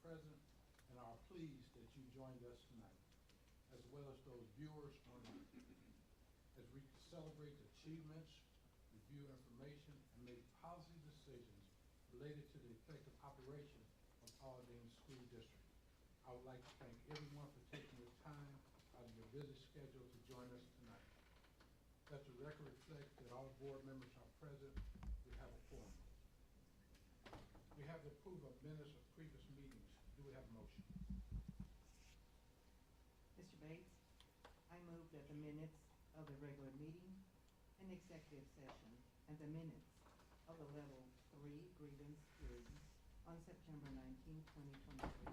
present and are pleased that you joined us tonight, as well as those viewers online, as we celebrate achievements, review information, and make policy decisions related to the effective operation of Aldine School District. I would like to thank everyone for taking your time out of your busy schedule to join us tonight. Let the record reflect that all board members are present. We have a quorum. We have the approval of minutes of previous meetings. Do we have a motion? Mr. Bates, I move that the minutes of the regular meeting and executive session and the minutes of the level 3 grievance hearing on September 19, 2023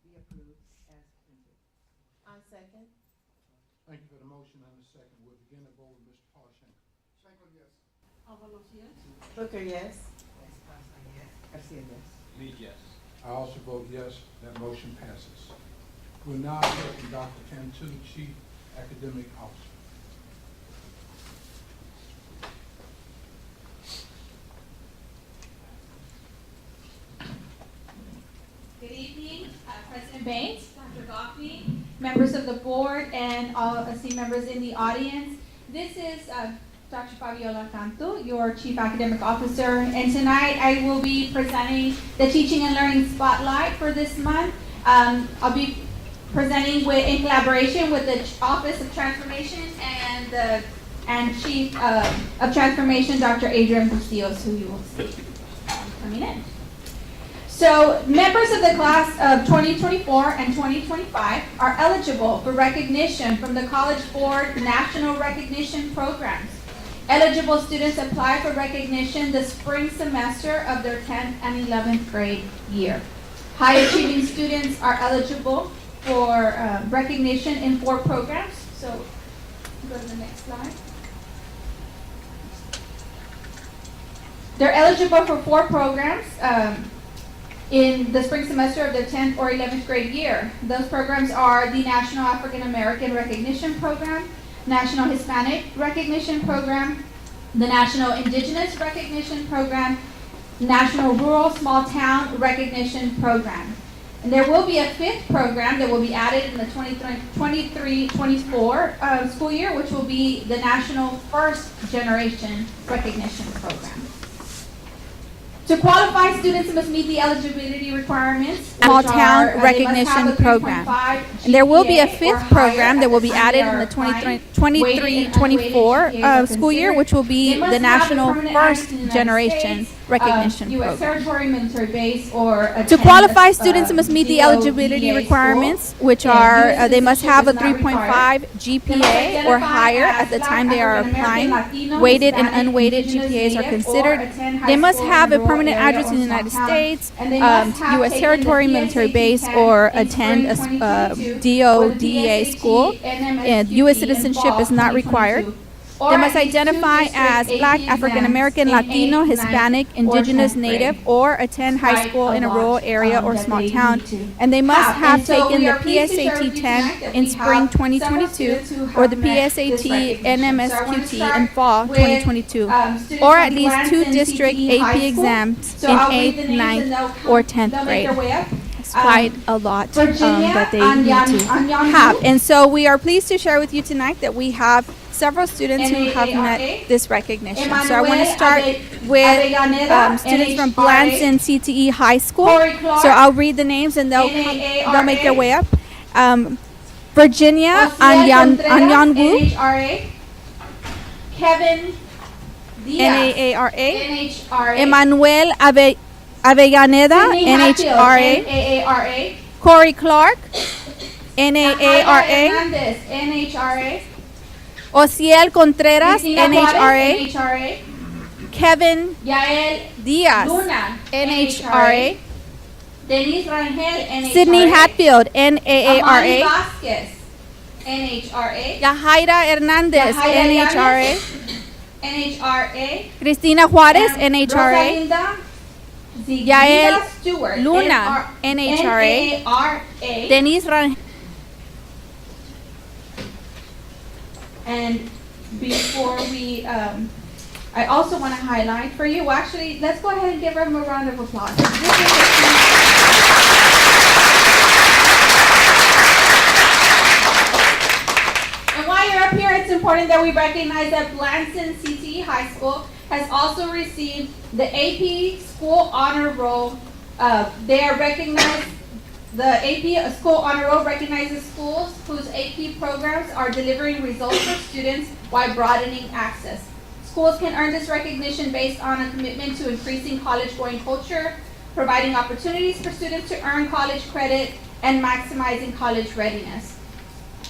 be approved as printed. I second. Thank you for the motion and the second. We'll begin to vote with Mr. Paul Schenker. Schenkel, yes. Avalos, yes. Booker, yes. Esparza, yes. Garcia, yes. Lee, yes. I also vote yes. That motion passes. We'll now hear from Dr. Cantu, Chief Academic Officer. Good evening, President Bates, Dr. Goffney, members of the board, and all esteemed members in the audience. This is Dr. Fabiola Cantu, your Chief Academic Officer, and tonight I will be presenting the Teaching and Learning Spotlight for this month. I'll be presenting in collaboration with the Office of Transformation and Chief of Transformation, Dr. Adrian Bustillos, who you will see coming in. So, members of the class of 2024 and 2025 are eligible for recognition from the College Board National Recognition Programs. Eligible students apply for recognition the spring semester of their 10th and 11th grade year. High achieving students are eligible for recognition in 4 programs. So, go to the next slide. They're eligible for 4 programs in the spring semester of their 10th or 11th grade year. Those programs are the National African American Recognition Program, National Hispanic Recognition Program, the National Indigenous Recognition Program, National Rural Small Town Recognition Program. And there will be a 5th program that will be added in the 23-24 school year, which will be the National First Generation Recognition Program. To qualify, students must meet the eligibility requirements. Small Town Recognition Program. And there will be a 5th program that will be added in the 23-24 school year, which will be the National First Generation Recognition U.S. Program. territory, military base, or To qualify, students must meet the eligibility requirements, which are they must have a 3.5 GPA or higher at the time they are applying. Weighted and unweighted GPAs are considered. They must have a permanent address in the United States, U.S. territory, military base, or attend a DODEA school. And U.S. citizenship is not required. They must identify as Black, African American, Latino, Hispanic, Indigenous, Native, or attend high school in a rural area or small town. And they must have taken the PSAT 10 in spring 2022 or the PSAT NMSQT in fall 2022, or at least 2 district AP exams in 8th, 9th, or 10th grade. It's quite a lot that they need to have. And so we are pleased to share with you tonight that we have several students who have met this recognition. So I want to start with students from Blanton CTE High School. So I'll read the names and they'll make their way up. Virginia Anyanwu, Kevin NAARA. NHRA. Emmanuel Avellaneda, NHRA. Corey Clark, NAARA. Hernandez, NHRA. Ociel Contreras, Cristina Juarez, NHRA. NHRA. Kevin Yael Diaz, Luna, NHRA. Denise Rangel, NHRA. Sydney Hatfield, Amani NAARA. Vasquez, NHRA. Yahaira Hernandez, Yahaira NHRA. NHRA. Cristina Juarez, And NHRA. Rosalinda Yael Ziguida Stewart, Luna, NHRA. NARA. Denise Rangel. And before we, I also want to highlight for you, actually, let's go ahead and give them a round of applause. This is important that we recognize that Blanton CTE High School has also received the AP School Honor Roll. They are recognized, the AP School Honor Roll recognizes schools whose AP programs are delivering results for students while broadening access. Schools can earn this recognition based on a commitment to increasing college-going culture, providing opportunities for students to earn college credit, and maximizing college readiness.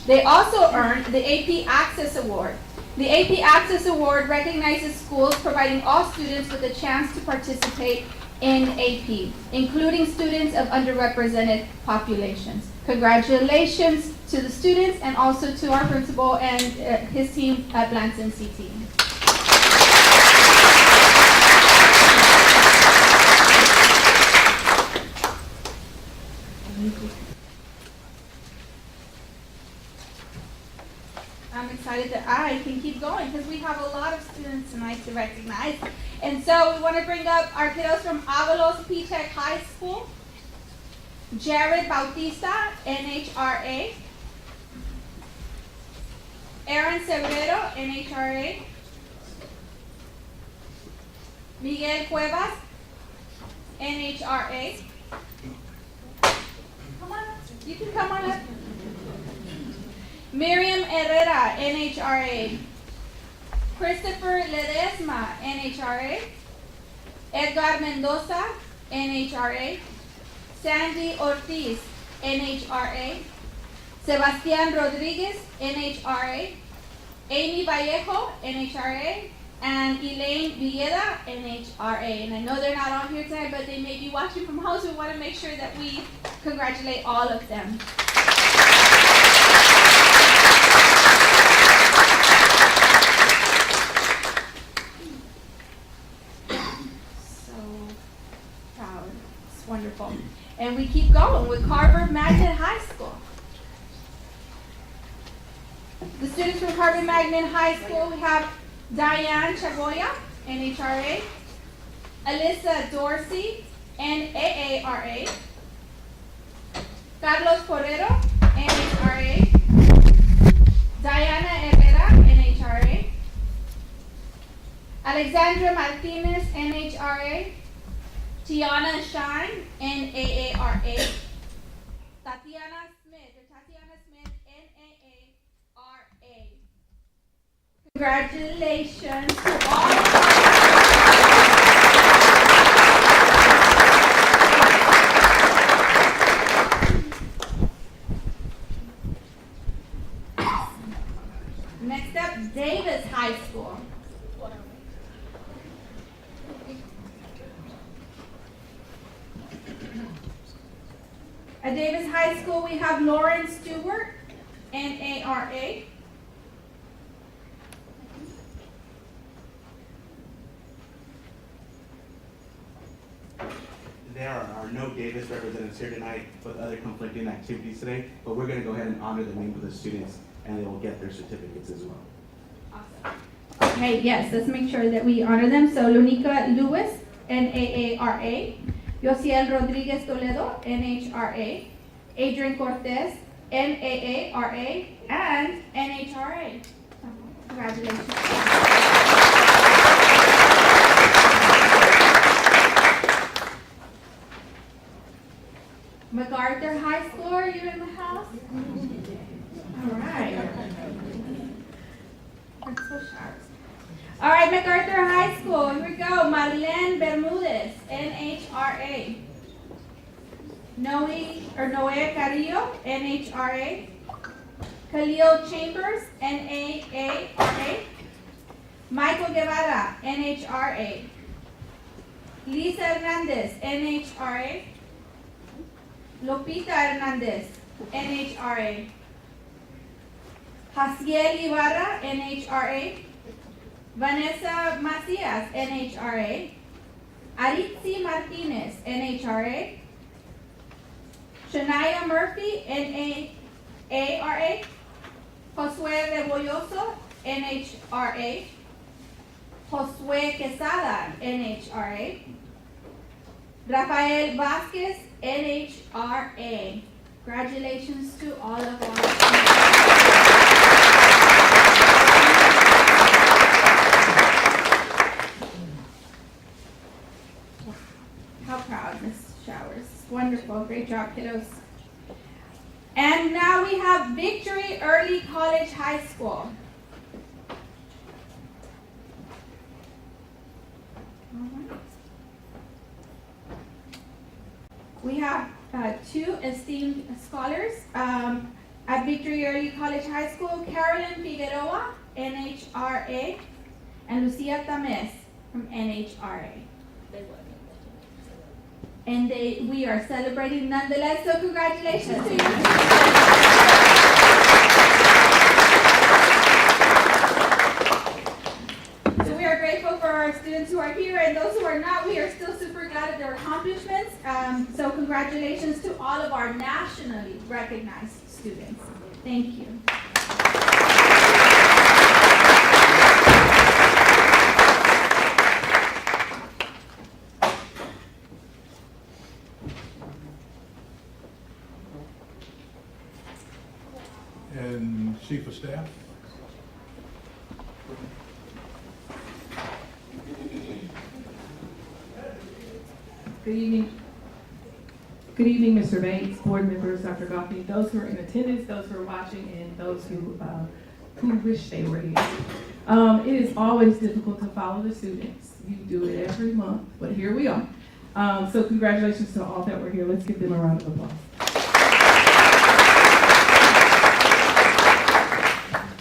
They also earned the AP Access Award. The AP Access Award recognizes schools providing all students with a chance to participate in AP, including students of underrepresented populations. Congratulations to the students and also to our principal and his team at Blanton CT. I'm excited that I can keep going because we have a lot of students tonight to recognize. And so we want to bring up our kiddos from Avalos P-Tech High School. Jared Bautista, NHRA. Aaron Severero, NHRA. Miguel Cuevas, NHRA. Come on up. You can come on up. Miriam Herrera, NHRA. Christopher Ledesma, NHRA. Edgar Mendoza, NHRA. Sandy Ortiz, NHRA. Sebastián Rodriguez, NHRA. Amy Vallejo, NHRA. And Elaine Villeda, NHRA. And I know they're not on here tonight, but they may be watching from home, so we want to make sure that we congratulate all of them. Wonderful. And we keep going with Carver Magnet High School. The students from Carver Magnet High School, we have Diane Chagoya, NHRA, Alyssa Dorsey, NAARA, Carlos Porrero, NHRA, Diana Herrera, NHRA, Alexandra Martinez, NHRA, Tiana Shine, NAARA. Tatiana Smith, NAARA. Congratulations to all. Next up, Davis High School. At Davis High School, we have Lauren Stewart, NARA. There are no Davis representatives here tonight with other conflicting activities today, but we're going to go ahead and honor the name of the students, and they will get their certificates as well. Awesome. Okay, yes, let's make sure that we honor them. So, Lunica Lewis, NAARA. Yosiel Rodriguez Toledo, NHRA, Adrian Cortez, NAARA, and NHRA. Congratulations. MacArthur High School, are you in the house? All right. Principal Sharps. All right, MacArthur High School, here we go. Marlene Bermudez, NHRA. Noe Carrillo, NHRA. Khalil Chambers, NAARA. Michael Guevara, NHRA. Lisa Hernandez, NHRA. Lupita Hernandez, NHRA. Jaciel Ibarra, NHRA. Vanessa Macias, NHRA. Aritzi Martinez, NHRA. Shania Murphy, NAARA. Josue Rebolloso, NHRA. Josue Quesada, NHRA. Rafael Vasquez, NHRA. Congratulations to all of our Wonderful. Great job, kiddos. And now we have Victory Early College High School. All right. We have two esteemed scholars at Victory Early College High School, Carolyn Figueroa, NHRA, and Lucia Tamez from NHRA. And we are celebrating nonetheless, so congratulations to you. So we are grateful for our students who are here, and those who are not, we are still super glad of their accomplishments. So congratulations to all of our nationally recognized students. Thank you. And Chief of Staff? Good evening. Good evening, Mr. Bates, board members, Dr. Goffney, those who are in attendance, those who are watching, and those who wish they were here. It is always difficult to follow the students. You do it every month, but here we are. So congratulations to all that were here. Let's give them a round of applause.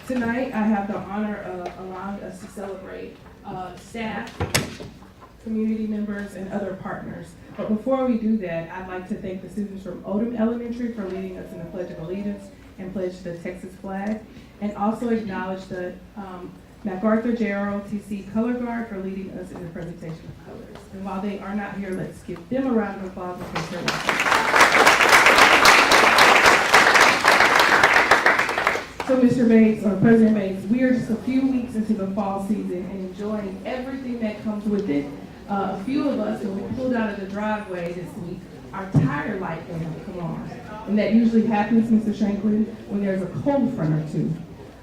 Tonight, I have the honor of allowing us to celebrate staff, community members, and other partners. But before we do that, I'd like to thank the students from Odom Elementary for leading us in the Pledge of Allegiance and pledge the Texas flag, and also acknowledge the MacArthur Gerald TC Color Guard for leading us in the presentation of colors. And while they are not here, let's give them a round of applause because they're So Mr. Bates, or President Bates, we are just a few weeks into the fall season and enjoying everything that comes with it. A few of us, when we pulled out of the driveway this week, our tire light went to come on. And that usually happens, Mr. Shanklin, when there's a cold front or two.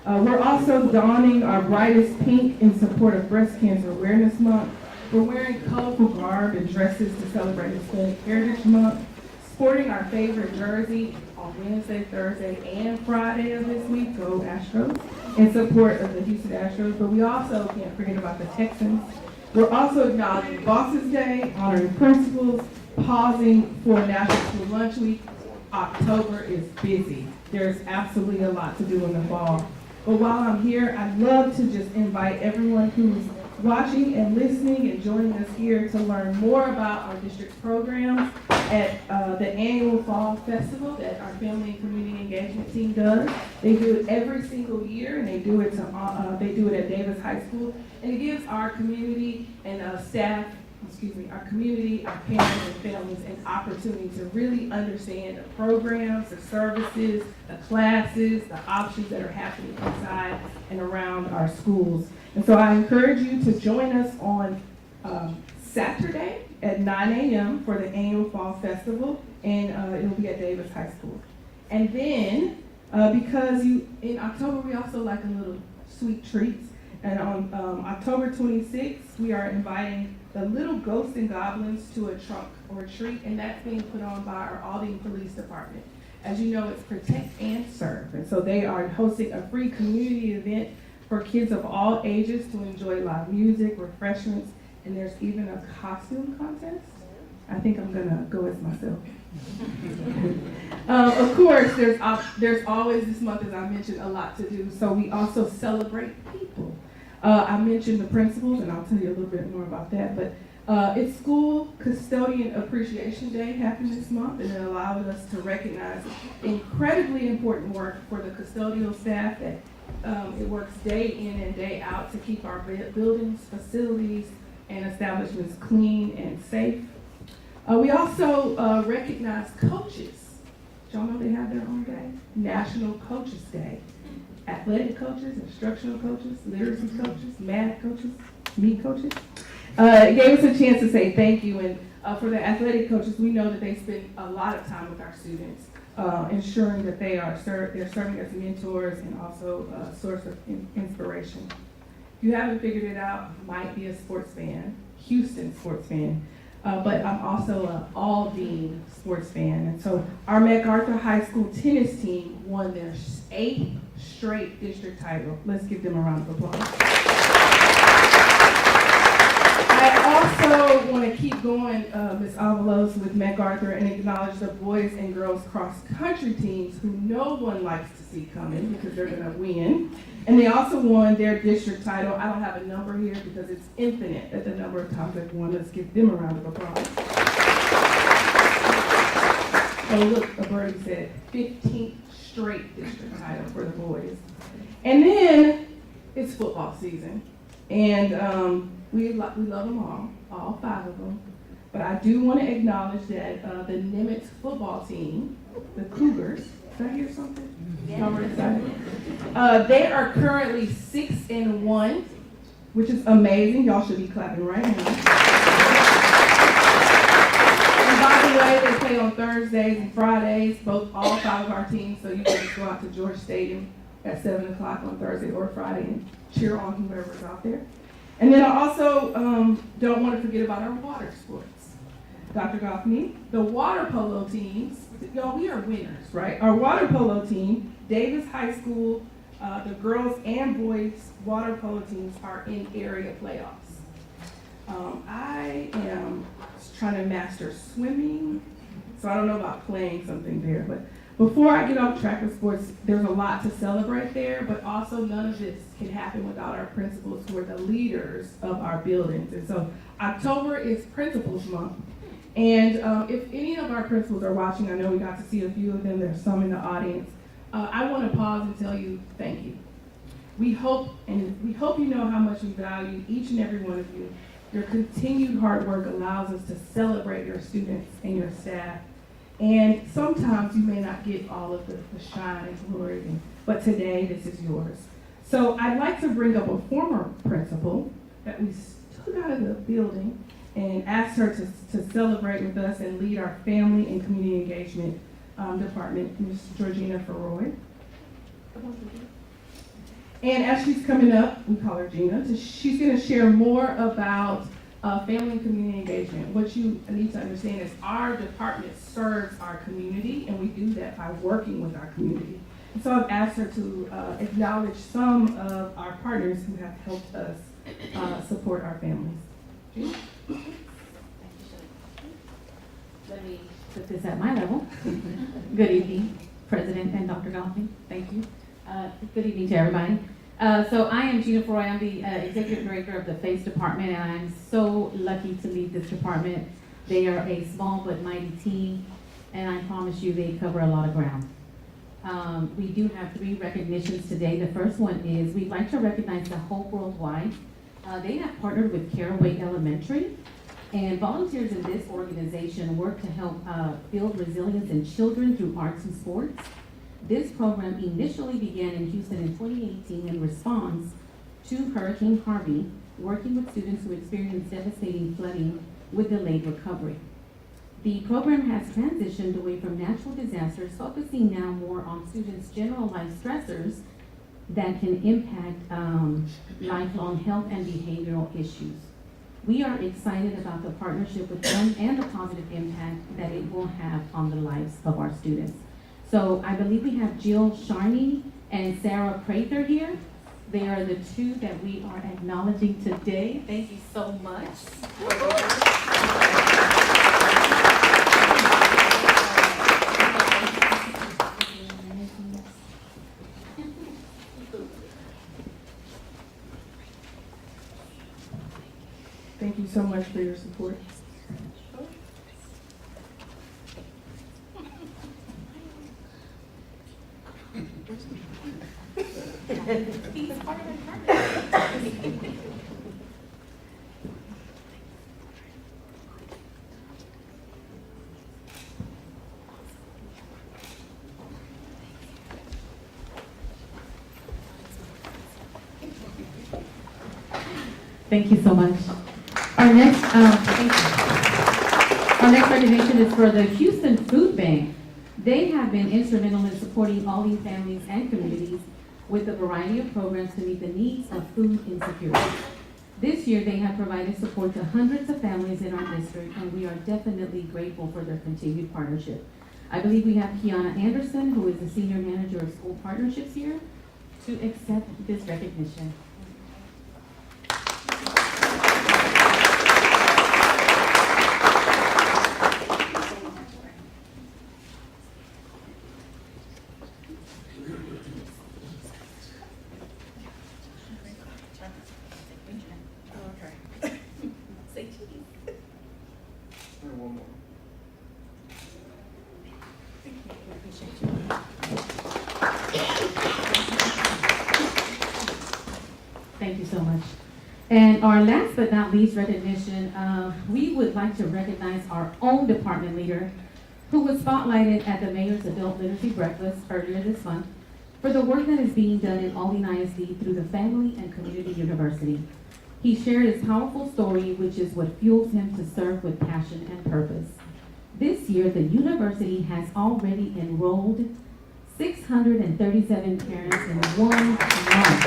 We're also donning our brightest pink in support of Breast Cancer Awareness Month. We're wearing colorful garb and dresses to celebrate Hispanic Heritage Month, sporting our favorite jersey on Wednesday, Thursday, and Friday of this week, go Astros, in support of the Houston Astros. But we also can't forget about the Texans. We're also acknowledging Bosses Day, honoring principals, pausing for National School Lunch Week. October is busy. There's absolutely a lot to do in the fall. But while I'm here, I'd love to just invite everyone who's watching and listening and joining us here to learn more about our district programs at the annual Fall Festival that our Family and Community Engagement team does. They do it every single year, and they do it at Davis High School, and it gives our community and staff, our community, our parents and families an opportunity to really understand the programs, the services, the classes, the options that are happening inside and around our schools. And so I encourage you to join us on Saturday at 9 a.m. for the annual Fall Festival, and it'll be at Davis High School. And then, because in October we also like a little sweet treats, and on October 26th we are inviting the Little Ghosts and Goblins to a trunk or treat, and that's being put on by our Aldine Police Department. As you know, it's Protect and Serve, and so they are hosting a free community event for kids of all ages to enjoy live music, refreshments, and there's even a costume contest. I think I'm gonna go as myself. Of course, there's always this month, as I mentioned, a lot to do, so we also celebrate people. I mentioned the principals, and I'll tell you a little bit more about that, but it's School Custodian Appreciation Day happened this month, and it allowed us to recognize incredibly important work for the custodial staff that it works day in and day out to keep our buildings, facilities, and establishments clean and safe. We also recognize coaches. Y'all know they have their own day? National Coaches Day. Athletic coaches, instructional coaches, literacy coaches, math coaches, meat coaches. It gave us a chance to say thank you. And for the athletic coaches, we know that they spend a lot of time with our students, ensuring that they're serving as mentors and also a source of inspiration. If you haven't figured it out, might be a sports fan, Houston sports fan. but I'm also an Aldine sports fan. And so our MacArthur High School tennis team won their 8th straight district title. Let's give them a round of applause. I also want to keep going, Ms. Avalos, with MacArthur and acknowledge the boys and girls cross-country teams who no one likes to see coming because they're going to win. And they also won their district title. I don't have a number here because it's infinite at the number of times they've won. Let's give them a round of applause. Oh, look, a birdie said 15th straight district title for the boys. And then it's football season. And we love them all 5 of them. But I do want to acknowledge that the Nimitz football team, the Cougars, did I hear something? Y'all were excited? They are currently 6-1, which is amazing. Y'all should be clapping right now. And by the way, they play on Thursdays and Fridays, all 5 of our teams, so you can just go out to George Stadium at 7 o'clock on Thursday or Friday and cheer on whoever's out there. And then I also don't want to forget about our water sports. Dr. Goffney, the water polo teams, y'all, we are winners, right? Our water polo team, Davis High School, the girls and boys water polo teams are in area playoffs. I am trying to master swimming, so I don't know about playing something there, but before I get off track with sports, there's a lot to celebrate there, but also none of this can happen without our principals who are the leaders of our buildings. And so October is Principals Month. And if any of our principals are watching, I know we got to see a few of them, there's some in the audience. I want to pause and tell you thank you. We hope you know how much we value each and every one of you. Your continued hard work allows us to celebrate your students and your staff. And sometimes you may not get all of the shine and glory, but today this is yours. So I'd like to bring up a former principal that we took out of the building and asked her to celebrate with us and lead our family and community engagement department, Ms. Georgina Ferroy. And as she's coming up, we call her Gina, she's going to share more about family and community engagement. What you need to understand is our department serves our community, and we do that by working with our community. And so I've asked her to acknowledge some of our partners who have helped us support our families. Gina? Let me put this at my level. Good evening, President and Dr. Goffney. Thank you. Good evening to everybody. So I am Gina Freud. I'm the Executive Director of the FACE Department, and I'm so lucky to lead this department. They are a small but mighty team, and I promise you they cover a lot of ground. We do have 3 recognitions today. The first one is we'd like to recognize the Hope Worldwide. They have partnered with Caraway Elementary, and volunteers in this organization work to help build resilience in children through arts and sports. This program initially began in Houston in 2018 in response to Hurricane Harvey, working with students who experienced devastating flooding with delayed recovery. The program has transitioned away from natural disasters, focusing now more on students' general life stressors that can impact lifelong health and behavioral issues. We are excited about the partnership with them and the positive impact that it will have on the lives of our students. So I believe we have Jill Sharney and Sarah Prather here. They are the 2 that we are acknowledging today. Thank you so much. Thank you so much for your support. Thank you so much. Our next recognition is for the Houston Food Bank. They have been instrumental in supporting Aldine families and communities with a variety of programs to meet the needs of food insecurity. This year, they have provided support to hundreds of families in our district, and we are definitely grateful for their continued partnership. I believe we have Kiana Anderson, who is the Senior Manager of School Partnerships here, to accept this recognition. Thank you so much. And our last but not least recognition, we would like to recognize our own department leader who was spotlighted at the Mayor's Adult Literacy Breakfast earlier this month for the work that is being done in Aldine ISD through the Family and Community University. He shared his powerful story, which is what fuels him to serve with passion and purpose. This year, the university has already enrolled 637 parents in 1 month.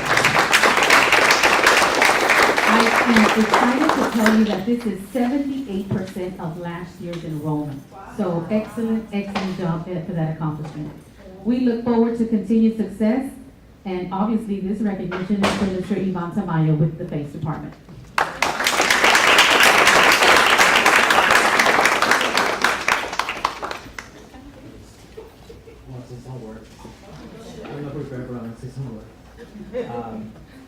I am excited to tell you that this is 78% of last year's enrollment. So excellent job for that accomplishment. We look forward to continued success, and obviously this recognition is for Mr. Ivan Tamayo with the FACE Department. I'm not prepared, but I'm going to say some words.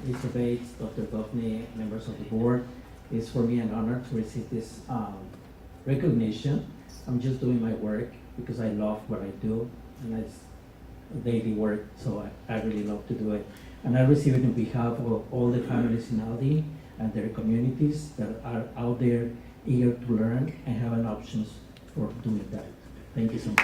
Mr. Bates, Dr. Goffney, members of the board, it's for me an honor to receive this recognition. I'm just doing my work because I love what I do, and it's daily work, so I really love to do it. And I receive it on behalf of all the families in Aldine and their communities that are out there eager to learn and have an options for doing that. Thank you so much.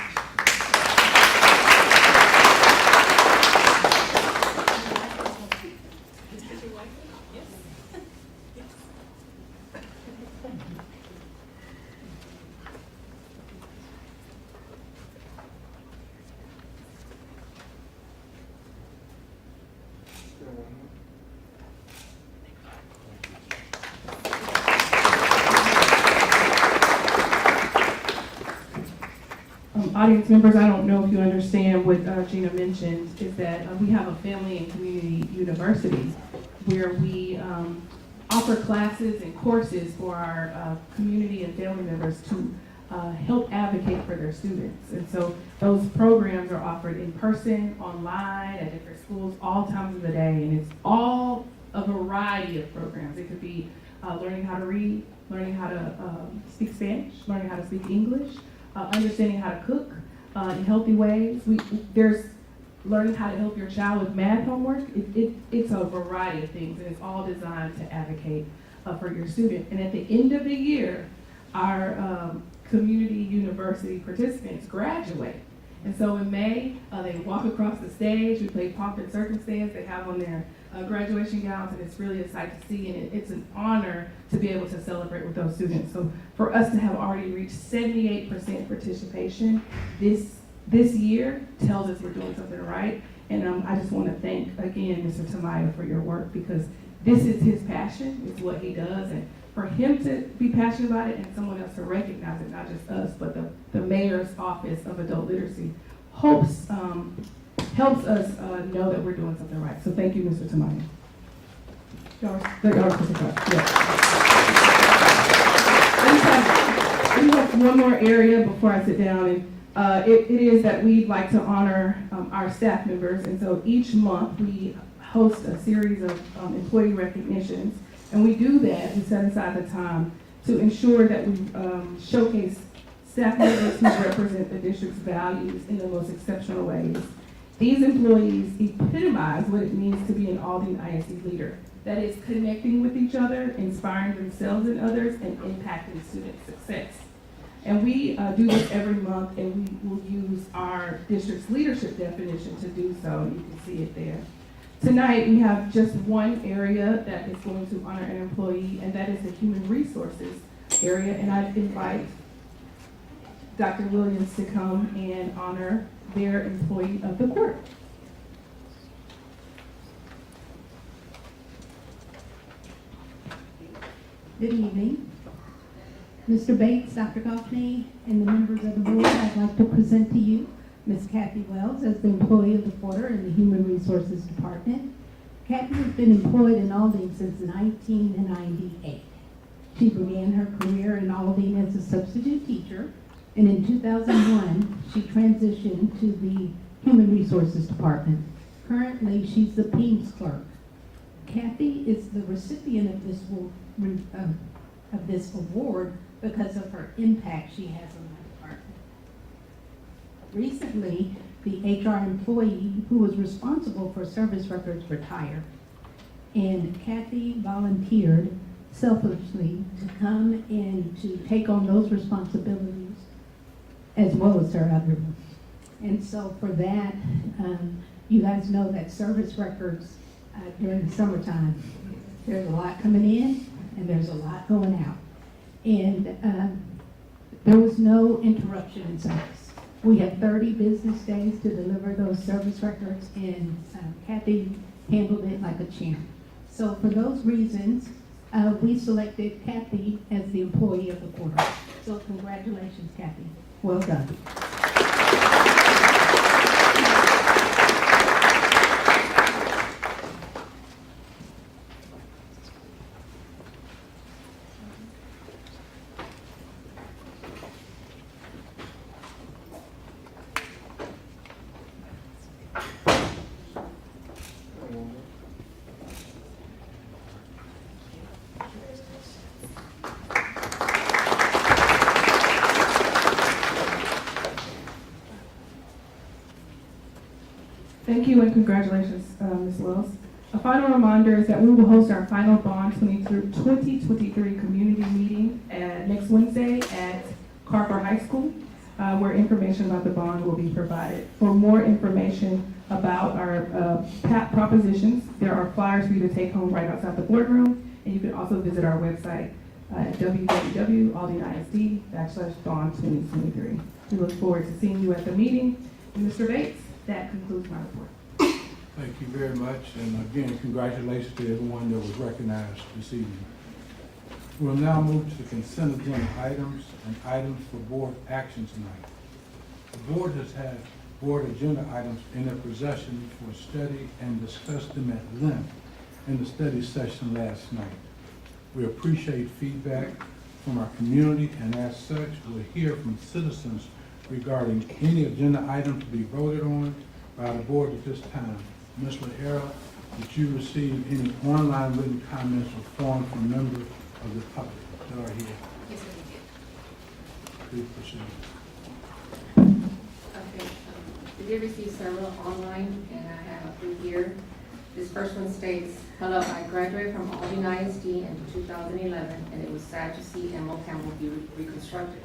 Audience members, I don't know if you understand what Gina mentioned, is that we have a family and community university where we offer classes and courses for our community and family members to help advocate for their students. And so those programs are offered in person, online, at different schools, all times of the day, and it's all a variety of programs. It could be learning how to read, learning how to speak Spanish, learning how to speak English, understanding how to cook in healthy ways. There's learning how to help your child with math homework. It's a variety of things, and it's all designed to advocate for your student. And at the end of the year, our community university participants graduate. And so in May, they walk across the stage. We play pomp and circumstance. They have on their graduation gowns, and it's really a sight to see, and it's an honor to be able to celebrate with those students. So for us to have already reached 78% participation this year tells us we're doing something right. And I just want to thank again Mr. Tamayo for your work, because this is his passion. It's what he does, and for him to be passionate about it and someone else to recognize it, not just us, but the Mayor's Office of Adult Literacy helps us know that we're doing something right. So thank you, Mr. Tamayo. I just have one more area before I sit down, and it is that we'd like to honor our staff members. And so each month we host a series of employee recognitions, and we do that, we set aside the time to ensure that we showcase staff members who represent the district's values in the most exceptional ways. These employees epitomize what it means to be an Aldine ISD leader. That is connecting with each other, inspiring themselves and others, and impacting student success. And we do this every month, and we will use our district's leadership definition to do so. You can see it there. Tonight, we have just one area that is going to honor an employee, and that is the human resources area. And I invite Dr. Williams to come and honor their employee of the quarter. Good evening. Mr. Bates, Dr. Goffney, and the members of the board, I'd like to present to you Ms. Kathy Wells as the employee of the quarter in the Human Resources Department. Kathy has been employed in Aldine since 1998. She began her career in Aldine as a substitute teacher, and in 2001, she transitioned to the Human Resources Department. Currently, she's the PEMS clerk. Kathy is the recipient of this award because of her impact she has on my department. Recently, the HR employee who was responsible for service records retired, and Kathy volunteered selfishly to come and to take on those responsibilities as well as her other ones. And so for that, you guys know that service records during the summertime, there's a lot coming in and there's a lot going out. And there was no interruption in service. We had 30 business days to deliver those service records, and Kathy handled it like a champ. So for those reasons, we selected Kathy as the employee of the quarter. So congratulations, Kathy. Well done. Thank you and congratulations, Ms. Wells. A final reminder is that we will host our final Bond 2023 community meeting next Wednesday at Carver High School, where information about the bond will be provided. For more information about our PAP propositions, there are flyers for you to take home right outside the boardroom, and you can also visit our website at www.aldine.isd/bond2023. We look forward to seeing you at the meeting. And Mr. Bates, that concludes my report. Thank you very much, and again, congratulations to everyone that was recognized this evening. We'll now move to the consent agenda items and items for board action tonight. The board has had board agenda items in their possession for study and discussed them at length in the study session last night. We appreciate feedback from our community, and as such, we'll hear from citizens regarding any agenda item to be voted on by the board at this time. Ms. LaEra, did you receive any online written comments or forms from members of the public that are here? Yes, sir, we did. Please proceed. Okay, we did receive several online, and I have a few here. This first one states, "Hello, I graduated from Aldine ISD in 2011, and it was sad to see Emil Campbell be reconstructed.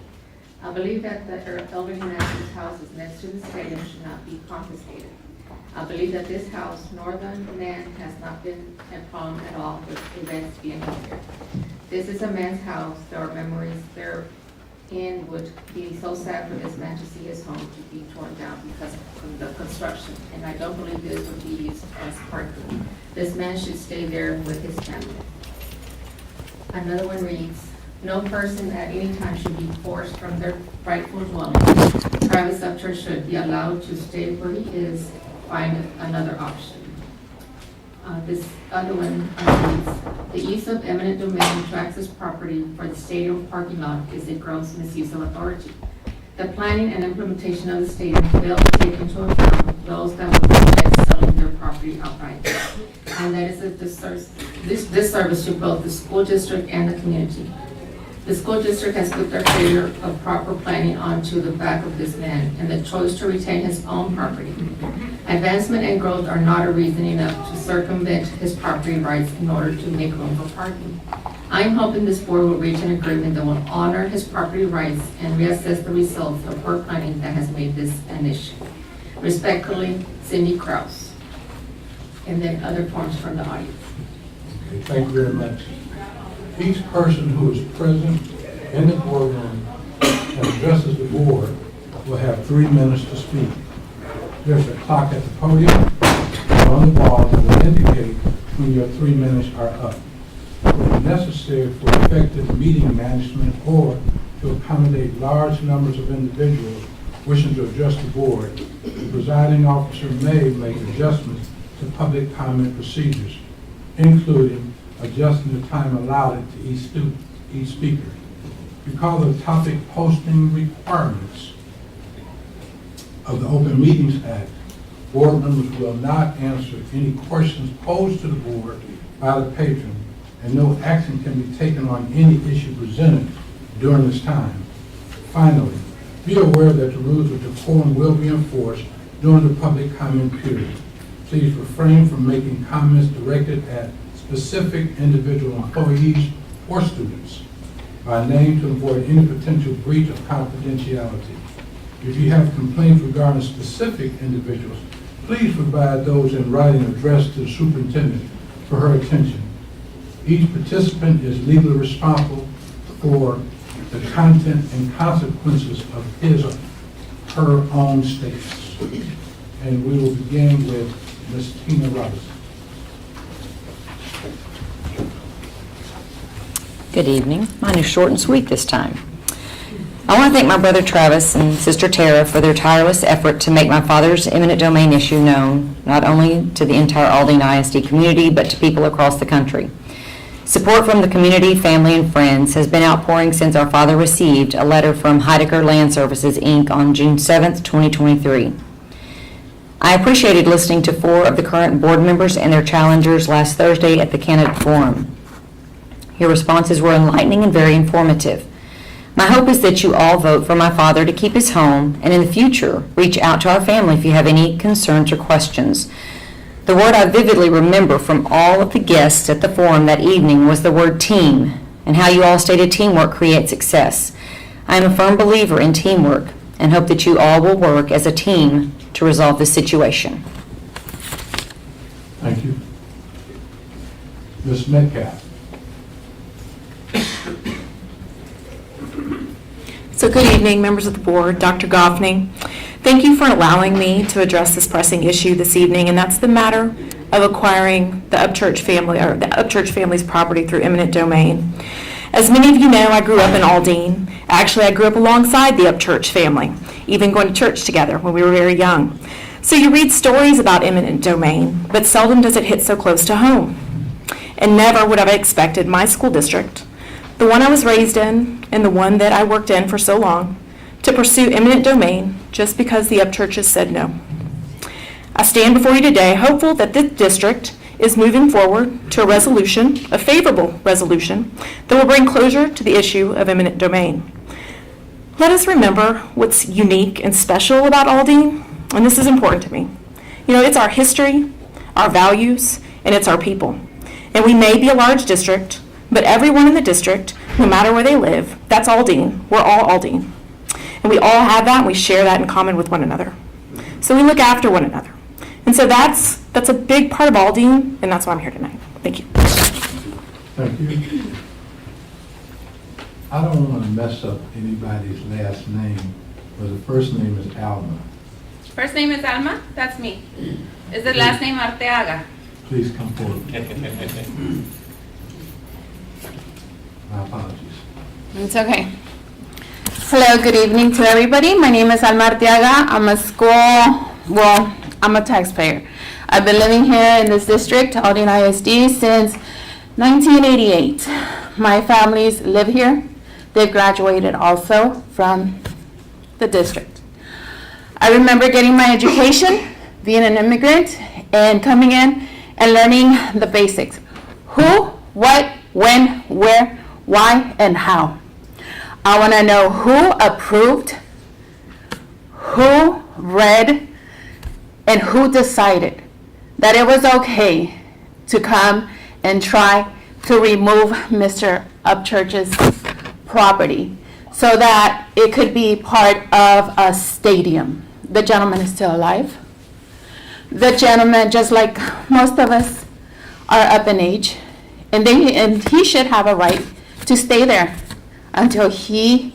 I believe that the elderly man's house is next to the stadium should not be confiscated. I believe that this house, nor the man, has not been a problem at all with events being held here. This is a man's house. There are memories therein. Would be so sad for this man to see his home to be torn down because of the construction, and I don't believe this would be used as parking. This man should stay there with his family." Another one reads, "No person at any time should be forced from their rightful dwelling. Private sector should be allowed to stay where he is, find another option." This other one reads, "The use of eminent domain to access property for the stadium parking lot is a gross misuse of authority. The planning and implementation of the stadium failed to take into account those that would reject selling their property outright. And that is a disservice to both the school district and the community. The school district has put their failure of proper planning onto the back of this man and the choice to retain his own property. Advancement and growth are not a reason enough to circumvent his property rights in order to make room for parking. I am hoping this board will reach an agreement that will honor his property rights and reassess the results of poor planning that has made this an issue. Respectfully, Cindy Kraus." And then other forms from the audience. Okay, thank you very much. Each person who is present in the boardroom and addresses the board will have 3 minutes to speak. There's a clock at the podium and on the wall that will indicate when your 3 minutes are up. when necessary for effective meeting management or to accommodate large numbers of individuals wishing to address the board, the presiding officer may make adjustments to public comment procedures, including adjusting the time allotted to each speaker. Because of topic posting requirements of the Open Meetings Act, board members will not answer any questions posed to the board by the patron, and no action can be taken on any issue presented during this time. Finally, be aware that the rules of decorum will be enforced during the public comment period. Please refrain from making comments directed at specific individual employees or students by name to avoid any potential breach of confidentiality. If you have complaints regarding specific individuals, please provide those in writing addressed to the superintendent for her attention. Each participant is legally responsible for the content and consequences of his or her own statements. And we will begin with Ms. Tina Robinson. Good evening. Mine is short and sweet this time. I want to thank my brother Travis and sister Tara for their tireless effort to make my father's eminent domain issue known, not only to the entire Aldine ISD community, but to people across the country. Support from the community, family, and friends has been outpouring since our father received a letter from Heidecker Land Services, Inc. on June 7th, 2023. I appreciated listening to 4 of the current board members and their challengers last Thursday at the candidate forum. Your responses were enlightening and very informative. My hope is that you all vote for my father to keep his home, and in the future, reach out to our family if you have any concerns or questions. The word I vividly remember from all of the guests at the forum that evening was the word team, and how you all stated teamwork creates success. I am a firm believer in teamwork and hope that you all will work as a team to resolve this situation. Thank you. Ms. Metcalf. So good evening, members of the board, Dr. Goffney. Thank you for allowing me to address this pressing issue this evening, and that's the matter of acquiring the Upchurch family or the Upchurch family's property through eminent domain. As many of you know, I grew up in Aldine. Actually, I grew up alongside the Upchurch family, even going to church together when we were very young. So you read stories about eminent domain, but seldom does it hit so close to home. And never would I have expected my school district, the one I was raised in and the one that I worked in for so long, to pursue eminent domain just because the Upchurches said no. I stand before you today hopeful that this district is moving forward to a resolution, a favorable resolution, that will bring closure to the issue of eminent domain. Let us remember what's unique and special about Aldine, and this is important to me. You know, it's our history, our values, and it's our people. And we may be a large district, but everyone in the district, no matter where they live, that's Aldine. We're all Aldine. And we all have that, and we share that in common with one another. So we look after one another. And so that's a big part of Aldine, and that's why I'm here tonight. Thank you. Thank you. I don't want to mess up anybody's last name, but the first name is Alma. First name is Alma, that's me. Is the last name Arteaga? Please come forward. My apologies. It's okay. Hello, good evening to everybody. My name is Alma Arteaga. I'm a taxpayer. I've been living here in this district, Aldine ISD, since 1988. My families live here. They've graduated also from the district. I remember getting my education, being an immigrant, and coming in and learning the basics. Who, what, when, where, why, and how. I want to know who approved, who read, and who decided that it was okay to come and try to remove Mr. Upchurch's property so that it could be part of a stadium. The gentleman is still alive. The gentleman, just like most of us, are up in age, and he should have a right to stay there until he,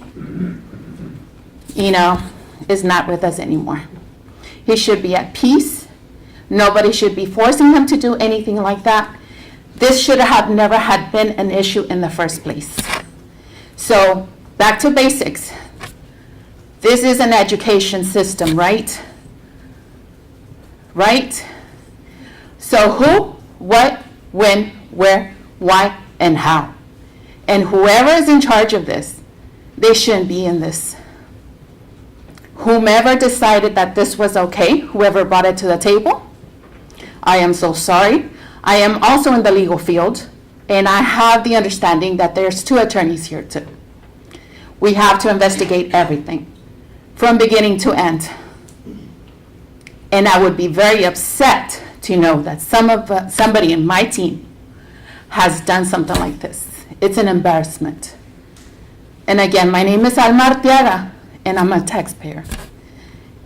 is not with us anymore. He should be at peace. Nobody should be forcing him to do anything like that. this should have never had been an issue in the first place. So back to basics. This is an education system, right? Right? So who, what, when, where, why, and how? And whoever is in charge of this, they shouldn't be in this. Whomever decided that this was okay, whoever brought it to the table, I am so sorry. I am also in the legal field, and I have the understanding that there's 2 attorneys here too. We have to investigate everything from beginning to end. And I would be very upset to know that somebody in my team has done something like this. It's an embarrassment. And again, my name is Alma Arteaga, and I'm a taxpayer.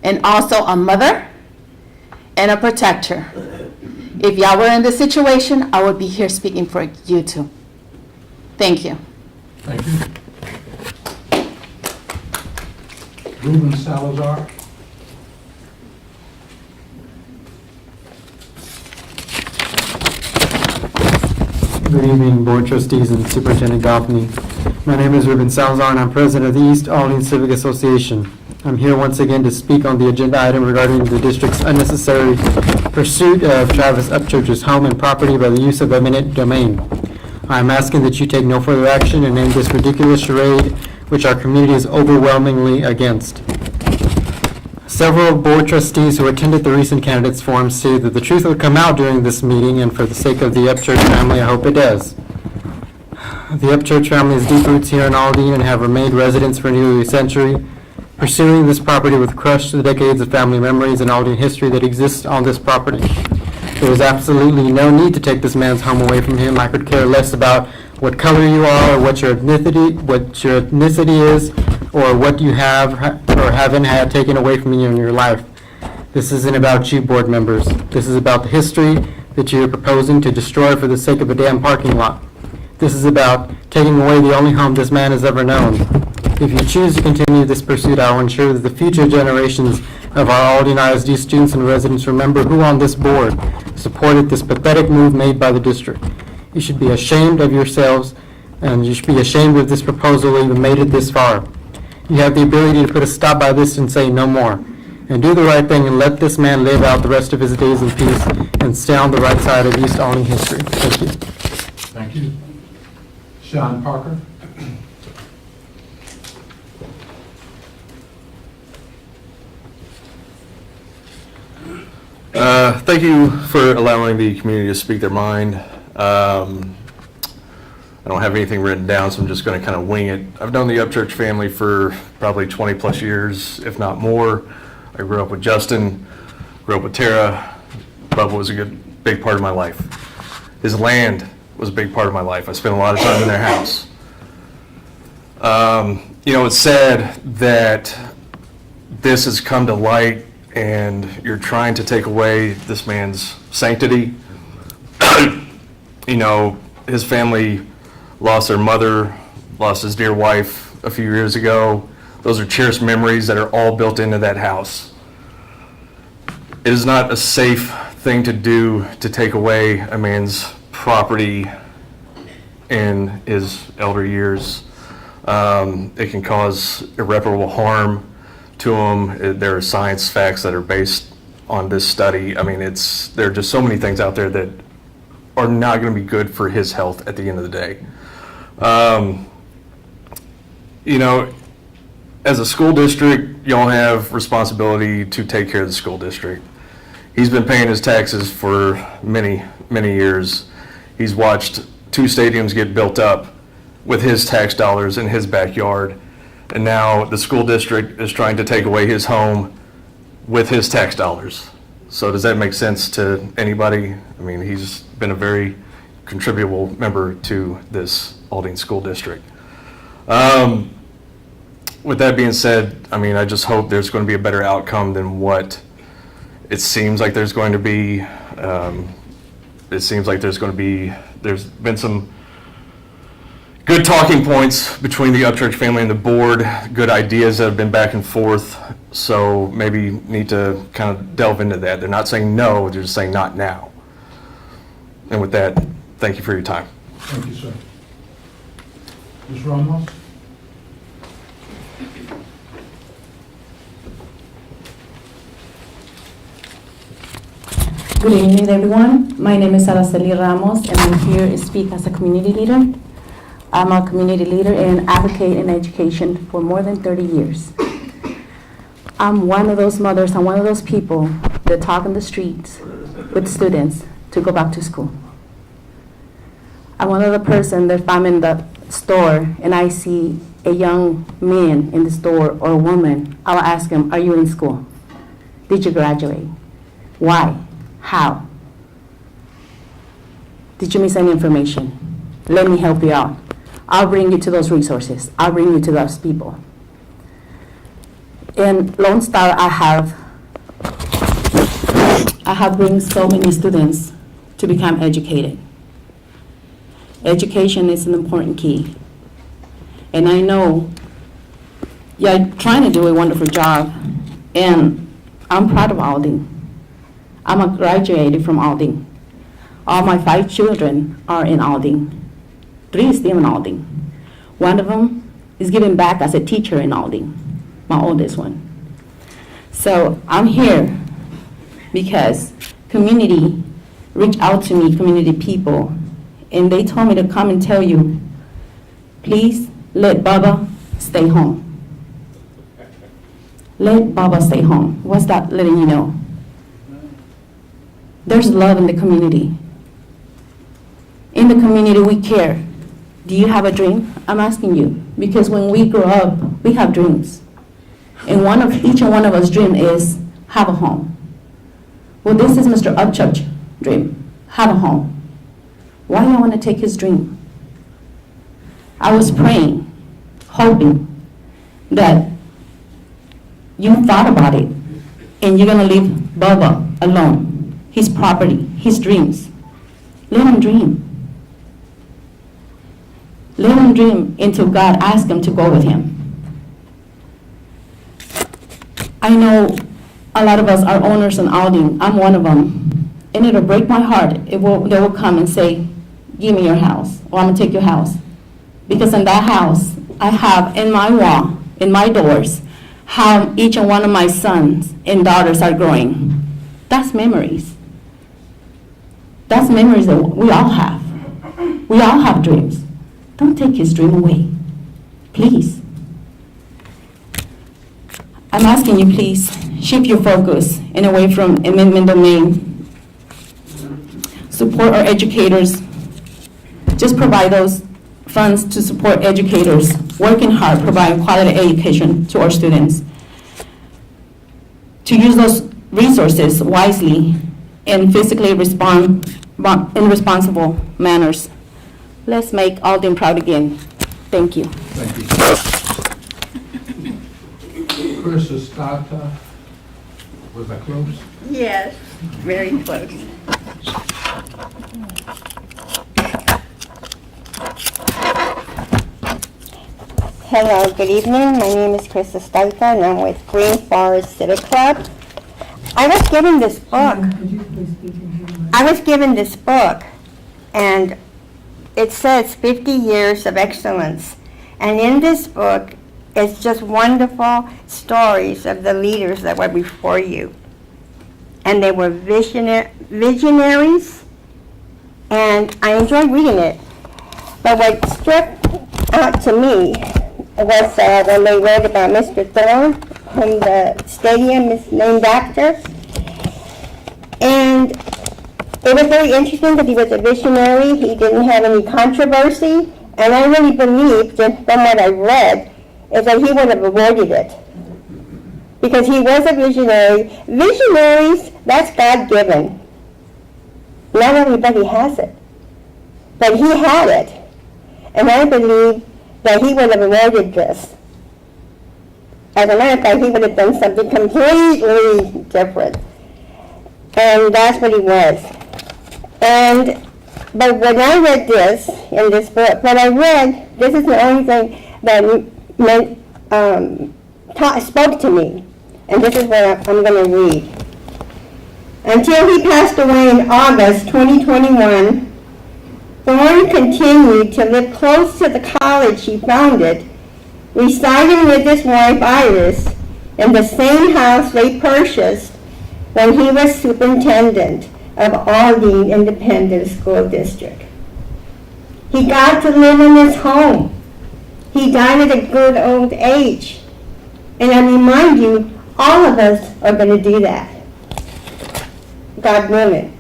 And also a mother and a protector. If y'all were in this situation, I would be here speaking for you too. Thank you. Thank you. Ruben Salazar. Good evening, Board Trustees and Superintendent Goffney. My name is Ruben Salazar, and I'm President of the East Aldine Civic Association. I'm here once again to speak on the agenda item regarding the district's unnecessary pursuit of Travis Upchurch's home and property by the use of eminent domain. I'm asking that you take no further action and end this ridiculous charade, which our community is overwhelmingly against. Several board trustees who attended the recent candidates forum stated that the truth would come out during this meeting, and for the sake of the Upchurch family, I hope it does. The Upchurch family has deep roots here in Aldine and have remained residents for nearly a century, pursuing this property with crushed the decades of family memories and Aldine history that exists on this property. There is absolutely no need to take this man's home away from him. I could care less about what color you are, or what your ethnicity is, or what you have or haven't had taken away from you in your life. This isn't about you, board members. This is about the history that you're proposing to destroy for the sake of a damn parking lot. This is about taking away the only home this man has ever known. If you choose to continue this pursuit, I will ensure that the future generations of our Aldine ISD students and residents remember who on this board supported this pathetic move made by the district. You should be ashamed of yourselves, and you should be ashamed of this proposal even made it this far. You have the ability to put a stop by this and say no more. And do the right thing and let this man live out the rest of his days in peace and stay on the right side of East Aldine history. Thank you. Thank you. Sean Parker. Thank you for allowing the community to speak their mind. I don't have anything written down, so I'm just going to kind of wing it. I've known the Upchurch family for probably 20 plus years, if not more. I grew up with Justin, grew up with Tara. Bubba was a big part of my life. His land was a big part of my life. I spent a lot of time in their house. It's sad that this has come to light and you're trying to take away this man's sanctity. His family lost their mother, lost his dear wife a few years ago. Those are cherished memories that are all built into that house. It is not a safe thing to do to take away a man's property in his elder years. It can cause irreparable harm to him. There are science facts that are based on this study. I mean, there are just so many things out there that are not going to be good for his health at the end of the day. As a school district, y'all have responsibility to take care of the school district. He's been paying his taxes for many, many years. He's watched 2 stadiums get built up with his tax dollars in his backyard. And now the school district is trying to take away his home with his tax dollars. So does that make sense to anybody? I mean, he's been a very contributable member to this Aldine School District. With that being said, I just hope there's going to be a better outcome than what it seems like there's going to be. There's been some good talking points between the Upchurch family and the board, good ideas that have been back and forth, so maybe need to kind of delve into that. They're not saying no, they're just saying not now. And with that, Thank you for your time. Thank you, sir. Ms. Ramos? Good evening, everyone. My name is Araceli Ramos, and I'm here to speak as a community leader. I'm a community leader and advocate in education for more than 30 years. I'm one of those mothers, I'm one of those people that talk in the streets with students to go back to school. I'm one of the person that if I'm in the store and I see a young man in the store or a woman, I'll ask him, are you in school? Did you graduate? Why? How? Did you miss any information? Let me help you out. I'll bring you to those resources. I'll bring you to those people. In Lone Star, I have bring so many students to become educated. Education is an important key. And I know you're trying to do a wonderful job, and I'm proud of Aldine. I'm a graduate from Aldine. All my 5 children are in Aldine. 3 is still in Aldine. One of them is giving back as a teacher in Aldine, my oldest one. So I'm here because community reached out to me, community people, and they told me to come and tell you, please let Bubba stay home. Let Bubba stay home. What's that letting you know? There's love in the community. In the community, we care. Do you have a dream? I'm asking you, because when we grow up, we have dreams. And each and one of us dream is have a home. Well, this is Mr. Upchurch's dream, have a home. Why do you want to take his dream? I was praying, hoping that you thought about it, and you're gonna leave Bubba alone. His property, his dreams. Let him dream. Let him dream until God asks him to go with him. I know a lot of us are owners in Aldine. I'm one of them. And it'll break my heart if they will come and say, give me your house, or I'm gonna take your house. Because in that house, I have in my wall, in my doors, how each and one of my sons and daughters are growing. That's memories. That's memories that we all have. We all have dreams. Don't take his dream away, please. I'm asking you, please, shift your focus and away from eminent domain. Support our educators. Just provide those funds to support educators, working hard, providing quality education to our students. To use those resources wisely and physically respond in responsible manners. Let's make Aldine proud again. Thank you. Thank you. Chris Estata, was that close? Yes, very close. Hello, good evening. My name is Chris Estata, and I'm with Green Forest Civic Club. I was given this book. And it says 50 years of excellence. And in this book, it's just wonderful stories of the leaders that were before you. And they were visionaries, and I enjoyed reading it. But what struck out to me was when they read about Mr. Thorne, whom the stadium is named after. And it was very interesting that he was a visionary. He didn't have any controversy. And I really believe, just from what I read, is that he would have avoided it. Because he was a visionary. Visionaries, that's God-given. Not everybody has it. But he had it. And I believe that he would have avoided this. As a matter of fact, he would have done something completely different. And that's what he was. But when I read this, in this book, what I read, this is the only thing that spoke to me. And this is what I'm going to read. Until he passed away in August 2021, Thorne continued to live close to the college he founded, residing with his wife Iris in the same house they purchased when he was superintendent of Aldine Independent School District. He got to live in his home. He died at a good old age. And I remind you, all of us are going to do that, God willing.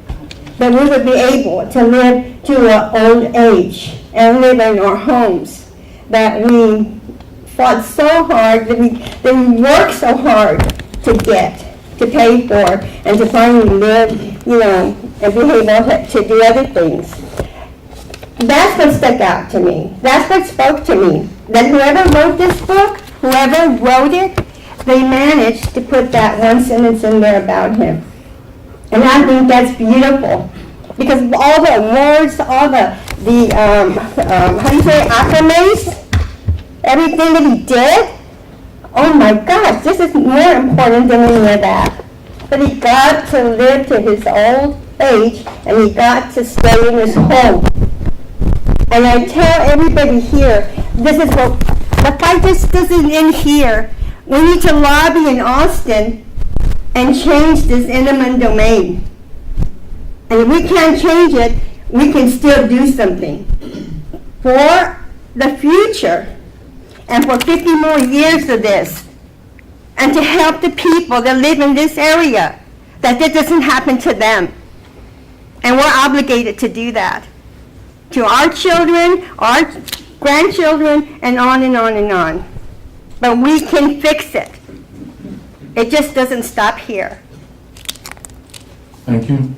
That we would be able to live to an old age and live in our homes that we fought so hard, that we worked so hard to get, to pay for, and to finally live, and be able to do other things. That's what stuck out to me. That's what spoke to me. That whoever wrote this book, whoever wrote it, they managed to put that one sentence in there about him. And I think that's beautiful. Because all the awards, all the how do you say, acclimates, everything that he did, oh my gosh, this is more important than any of that. But he got to live to his old age, and he got to stay in his home. And I tell everybody here, this is what, the fight just doesn't end here. We need to lobby in Austin and change this eminent domain. And if we can't change it, we can still do something for the future and for 50 more years of this, and to help the people that live in this area, that this doesn't happen to them. And we're obligated to do that to our children, our grandchildren, and on and on and on. But we can fix it. It just doesn't stop here. Thank you.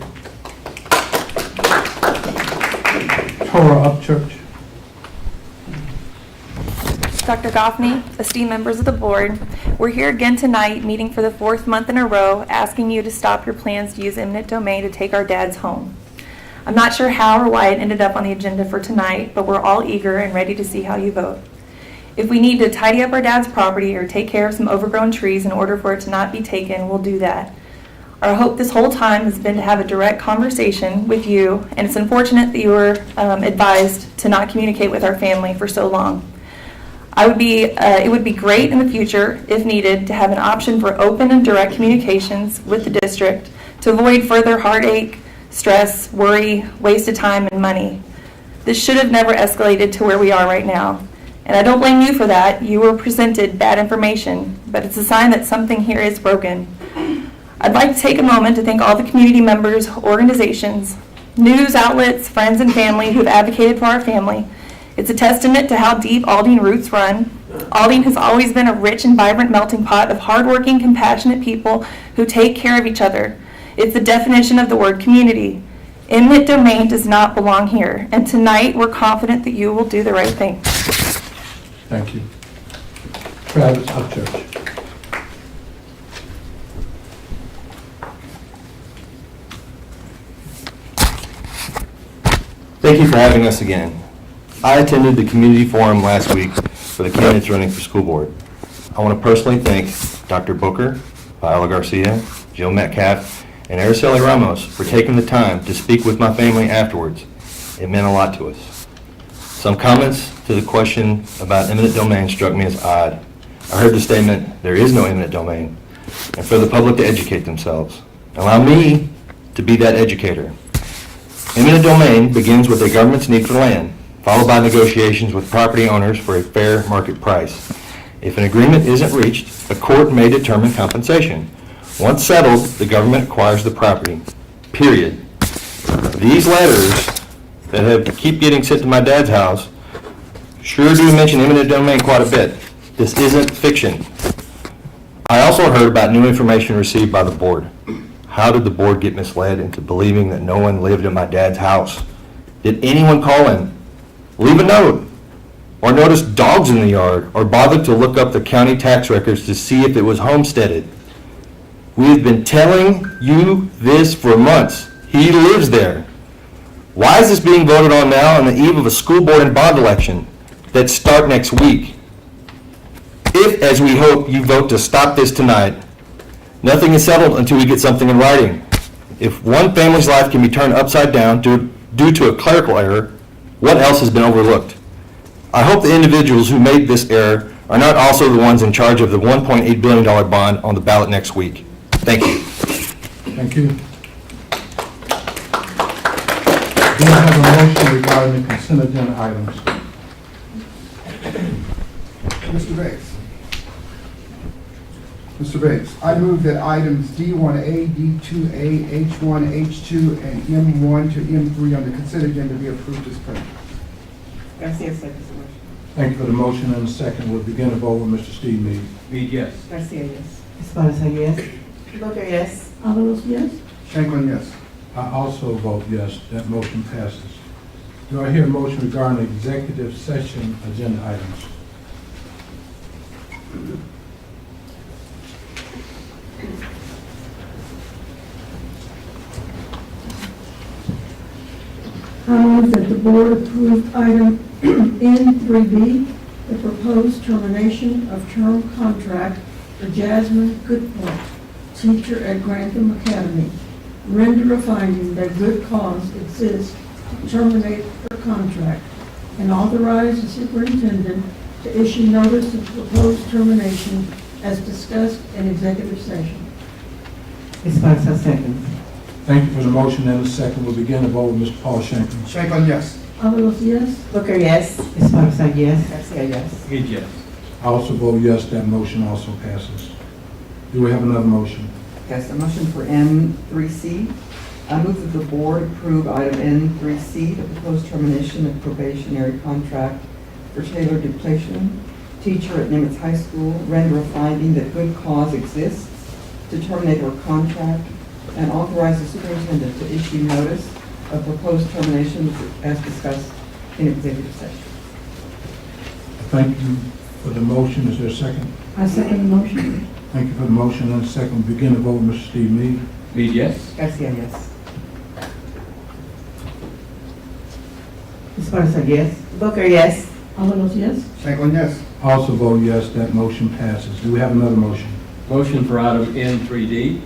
Upchurch. Dr. Goffney, esteemed members of the board, we're here again tonight, meeting for the 4th month in a row, asking you to stop your plans to use eminent domain to take our dads home. I'm not sure how or why it ended up on the agenda for tonight, but we're all eager and ready to see how you vote. If we need to tidy up our dad's property or take care of some overgrown trees in order for it to not be taken, we'll do that. Our hope this whole time has been to have a direct conversation with you, and it's unfortunate that you were advised to not communicate with our family for so long. It would be great in the future, if needed, to have an option for open and direct communications with the district to avoid further heartache, stress, worry, waste of time and money. This should have never escalated to where we are right now. And I don't blame you for that. You were presented bad information, but it's a sign that something here is broken. I'd like to take a moment to thank all the community members, organizations, news outlets, friends and family who have advocated for our family. It's a testament to how deep Aldine roots run. Aldine has always been a rich and vibrant melting pot of hardworking, compassionate people who take care of each other. It's the definition of the word community. Eminent domain does not belong here, and tonight we're confident that you will do the right thing. Thank you. Travis Upchurch. Thank you for having us again. I attended the community forum last week for the candidates running for school board. I want to personally thank Dr. Booker, Viola Garcia, Jill Metcalf, and Araceli Ramos for taking the time to speak with my family afterwards. It meant a lot to us. Some comments to the question about eminent domain struck me as odd. I heard the statement, there is no eminent domain, and for the public to educate themselves. Allow me to be that educator. Eminent domain begins with a government's need for land, followed by negotiations with property owners for a fair market price. If an agreement isn't reached, a court may determine compensation. Once settled, the government acquires the property, period. These letters that keep getting sent to my dad's house sure do mention eminent domain quite a bit. This isn't fiction. I also heard about new information received by the board. How did the board get misled into believing that no one lived in my dad's house? Did anyone call him, leave a note, or notice dogs in the yard, or bother to look up the county tax records to see if it was homesteaded? We've been telling you this for months. He lives there. Why is this being voted on now on the eve of a school board and bond election that start next week? If, as we hope, you vote to stop this tonight, nothing is settled until we get something in writing. If one family's life can be turned upside down due to a clerical error, What else has been overlooked? I hope the individuals who made this error are not also the ones in charge of the $1.8 billion bond on the ballot next week. Thank you. Thank you. Do I have a motion regarding the consent agenda items? Mr. Bates. Mr. Bates, I move that items D1A, D2A, H1, H2, and M1 to M3 on the consent agenda be approved as printed. Garcia seconds the motion. Thank you for the motion and the second. We'll begin to vote with Mr. Steve Meade. Meade, yes. Garcia, yes. Esparza, yes. Booker, yes. Avalos, yes. Shanklin, yes. I also vote yes. That motion passes. Do I hear a motion regarding the executive session agenda items? I move that the board approve item N3B, the proposed termination of term contract for Jasmine Goodpoint, teacher at Grantham Academy. Render a finding that good cause exists to terminate her contract and authorize the superintendent to issue notice of proposed termination as discussed in executive session. Esparza seconds. Thank you for the motion and the second. We'll begin to vote with Mr. Paul Shanklin. Shanklin, yes. Avalos, yes. Booker, yes. Esparza, yes. Garcia, yes. Meade, yes. I also vote yes. That motion also passes. Do we have another motion? Yes, a motion for N3C. I move that the board approve item N3C, the proposed termination of probationary contract for Taylor Depletion, teacher at Nimitz High School, render a finding that good cause exists to terminate her contract and authorize the superintendent to issue notice of proposed termination as discussed in executive session. Thank you for the motion. Is there a second? I second the motion. Thank you for the motion and the second. Begin to vote with Mr. Steve Meade. Meade, yes. Garcia, yes. Esparza, yes. Booker, yes. Avalos, yes. Shanklin, yes. I also vote yes. That motion passes. Do we have another motion? Motion for item N3D.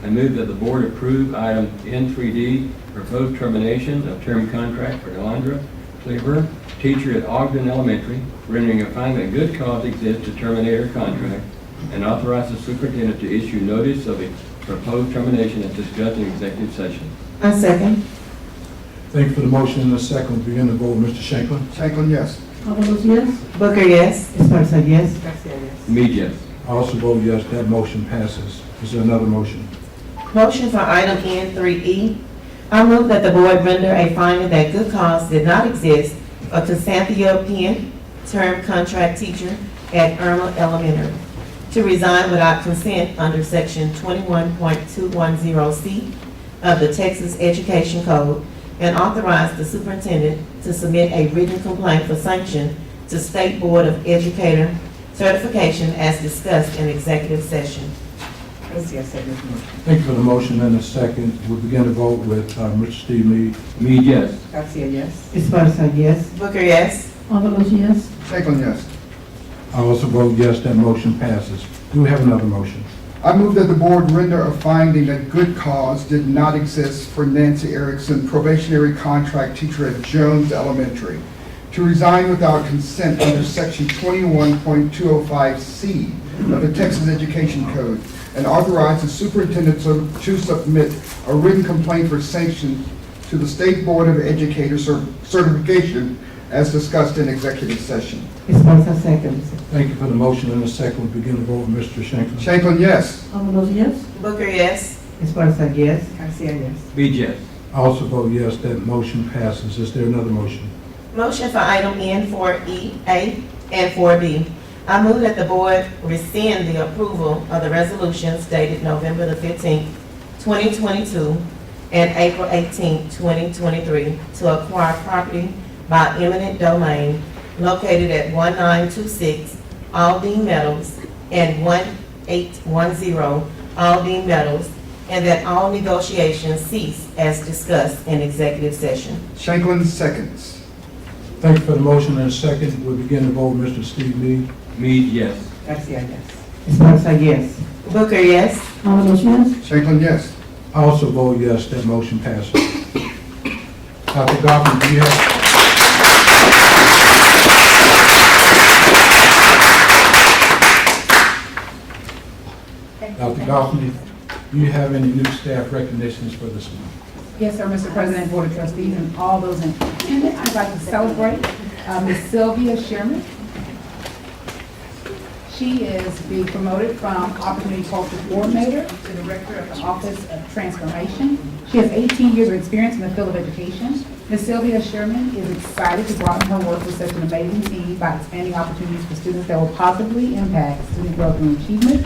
I move that the board approve item N3D, proposed termination of term contract for Delandra Kleber, teacher at Ogden Elementary, rendering a finding that good cause exists to terminate her contract, and authorize the superintendent to issue notice of a proposed termination as discussed in executive session. I second. Thank you for the motion and the second. We'll begin to vote with Mr. Shanklin. Shanklin, yes. Avalos, yes. Booker, yes. Esparza, yes. Garcia, yes. Meade, yes. I also vote yes. That motion passes. Is there another motion? Motion for item N3E. I move that the board render a finding that good cause did not exist for Cassandra Penn, term contract teacher at Irma Elementary, to resign without consent under section 21.210C of the Texas Education Code, and authorize the superintendent to submit a written complaint for sanction to State Board of Educator certification as discussed in executive session. Garcia seconds the motion. Thank you for the motion and the second. We'll begin to vote with Mr. Steve Meade. Meade, yes. Garcia, yes. Esparza, yes. Booker, yes. Avalos, yes. Shanklin, yes. I also vote yes. That motion passes. Do we have another motion? I move that the board render a finding that good cause did not exist for Nancy Erickson, probationary contract teacher at Jones Elementary, to resign without consent under section 21.205C of the Texas Education Code, and authorize the superintendent to submit a written complaint for sanction to the State Board of Educator certification as discussed in executive session. Esparza seconds. Thank you for the motion and the second. We'll begin to vote with Mr. Shanklin. Shanklin, yes. Avalos, yes. Booker, yes. Esparza, yes. Garcia, yes. Meade, yes. I also vote yes. That motion passes. Is there another motion? Motion for item N4EA and 4B. I move that the board rescind the approval of the resolutions dated November the 15th, 2022 and April 18th, 2023 to acquire property by eminent domain located at 1926 Aldine Meadows and 1810 Aldine Meadows, and that all negotiations cease as discussed in executive session. Shanklin seconds. Thank you for the motion and the second. We'll begin to vote with Mr. Steve Meade. Meade, yes. Garcia, yes. Esparza, yes. Booker, yes. Avalos, yes. Shanklin, yes. I also vote yes. That motion passes. Dr. Goffin, do you have? Dr. Goffney, do you have any new staff recognitions for this month? Yes, sir, Mr. President, Board of Trustees, and all those in attendance. I'd like to celebrate Ms. Sylvia Sherman. She is being promoted from Opportunity Culture Coordinator to Director of the Office of Transformation. She has 18 years of experience in the field of education. Ms. Sylvia Sherman is excited to broaden her work with such an amazing team by expanding opportunities for students that will positively impact student growth and achievement.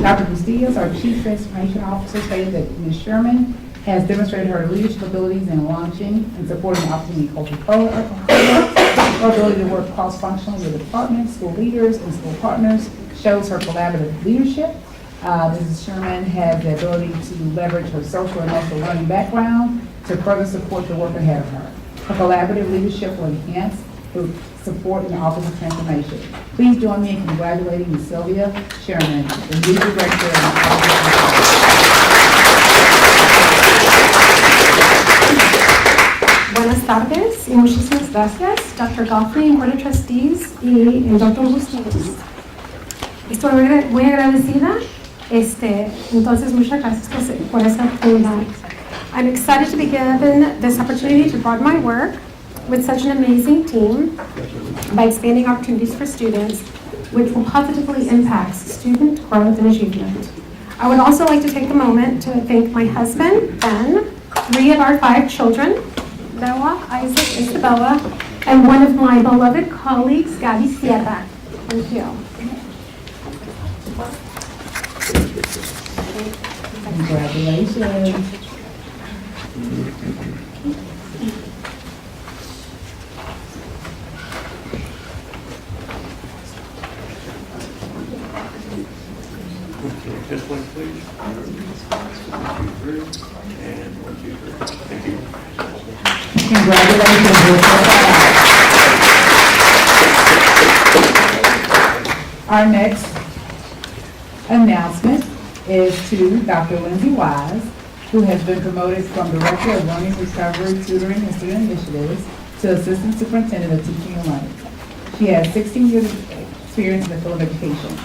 Dr. Bustillos, our Chief Transformation Officer, stated that Ms. Sherman has demonstrated her leadership abilities in launching and supporting the Opportunity Culture Program. Her ability to work cross-functionally with departments, school leaders, and school partners shows her collaborative leadership. Mrs. Sherman has the ability to leverage her social and emotional learning background to further support the work ahead of her. Her collaborative leadership will enhance the support in the Office of Transformation. Please join me in congratulating Ms. Sylvia Sherman, the new Director of the Office of Buenas tardes y muchísimas gracias, Dr. Goffney, Board of Trustees y el Dr. Bustillos. Estoy muy agradecida, entonces muchas gracias por esa oportunidad. I'm excited to be given this opportunity to broaden my work with such an amazing team by expanding opportunities for students, which will positively impact student growth and achievement. I would also like to take a moment to thank my husband, Ben, 3 of our 5 children, Noah, Isaac, Isabella, and one of my beloved colleagues, Gabby Sierra. Thank you. Congratulations. This one, please. 1, 2, 3. And 1, 2, 3. Thank you. Congratulations. Our next announcement is to Dr. Lindsay Wise, who has been promoted from Director of Learning Recovery, Tutoring, and Student Initiatives to Assistant Superintendent of Teaching and Learning. She has 16 years of experience in the field of education.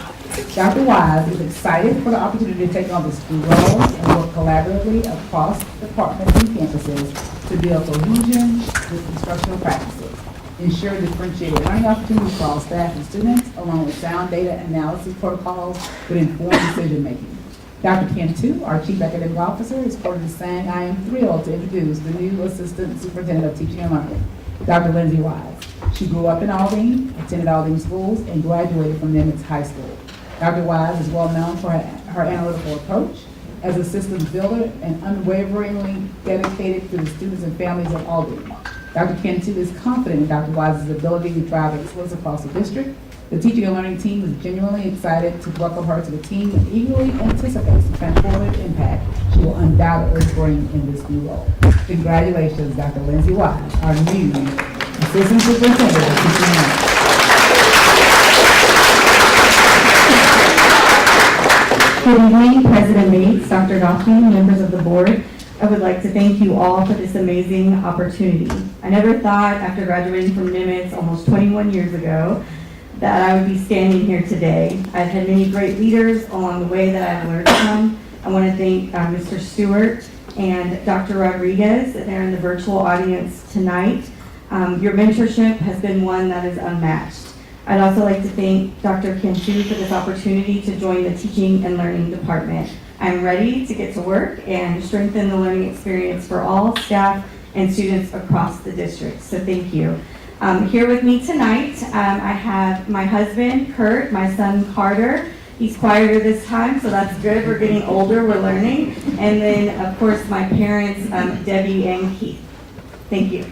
Dr. Wise is excited for the opportunity to take on the school roles and work collaboratively across departments and campuses to build cohesion with instructional practices, ensure differentiated learning opportunities for all staff and students, along with sound data analysis protocols with informed decision-making. Dr. Ken Tu, our Chief Academic Officer, is quoted as saying, "I am thrilled to introduce the new Assistant Superintendent of Teaching and Learning, Dr. Lindsay Wise. She grew up in Aldine, attended Aldine schools, and graduated from Nimitz High School. Dr. Wise is well known for her analytical approach as a systems builder and unwaveringly dedicated to the students and families of Aldine. Dr. Ken Tu is confident in Dr. Wise's ability to drive excellence across the district. The teaching and learning team is genuinely excited to welcome her to the team and eagerly anticipates the transformative impact she will undoubtedly bring in this new role. Congratulations, Dr. Lindsay Wise, our new Assistant Superintendent of Teaching and Learning. Good evening, President Bates, Dr. Goffney, members of the board. I would like to thank you all for this amazing opportunity. I never thought, after graduating from Nimitz almost 21 years ago, that I would be standing here today. I've had many great leaders along the way that I've learned from. I want to thank Mr. Stewart and Dr. Rodriguez. They're in the virtual audience tonight. Your mentorship has been one that is unmatched. I'd also like to thank Dr. Ken Tu for this opportunity to join the Teaching and Learning Department. I'm ready to get to work and strengthen the learning experience for all staff and students across the district. So thank you. Here with me tonight, I have my husband, Kurt, my son, Carter. He's quieter this time, so that's good. We're getting older, we're learning. And then, of course, my parents, Debbie and Keith. Thank you.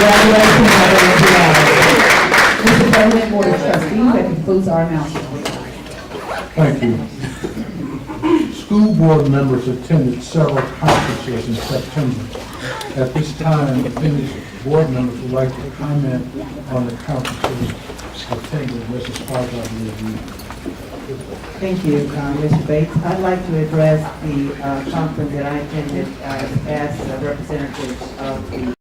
Congratulations, Dr. Lindsay Wise. Mr. President, Board of Trustees, that concludes our announcements. Thank you. School board members attended several conferences in September. At this time, if any board members would like to comment on the conferences attended, Mrs. Parker, I believe you. Thank you, Mr. Bates. I'd like to address the conference that I attended as a representative of the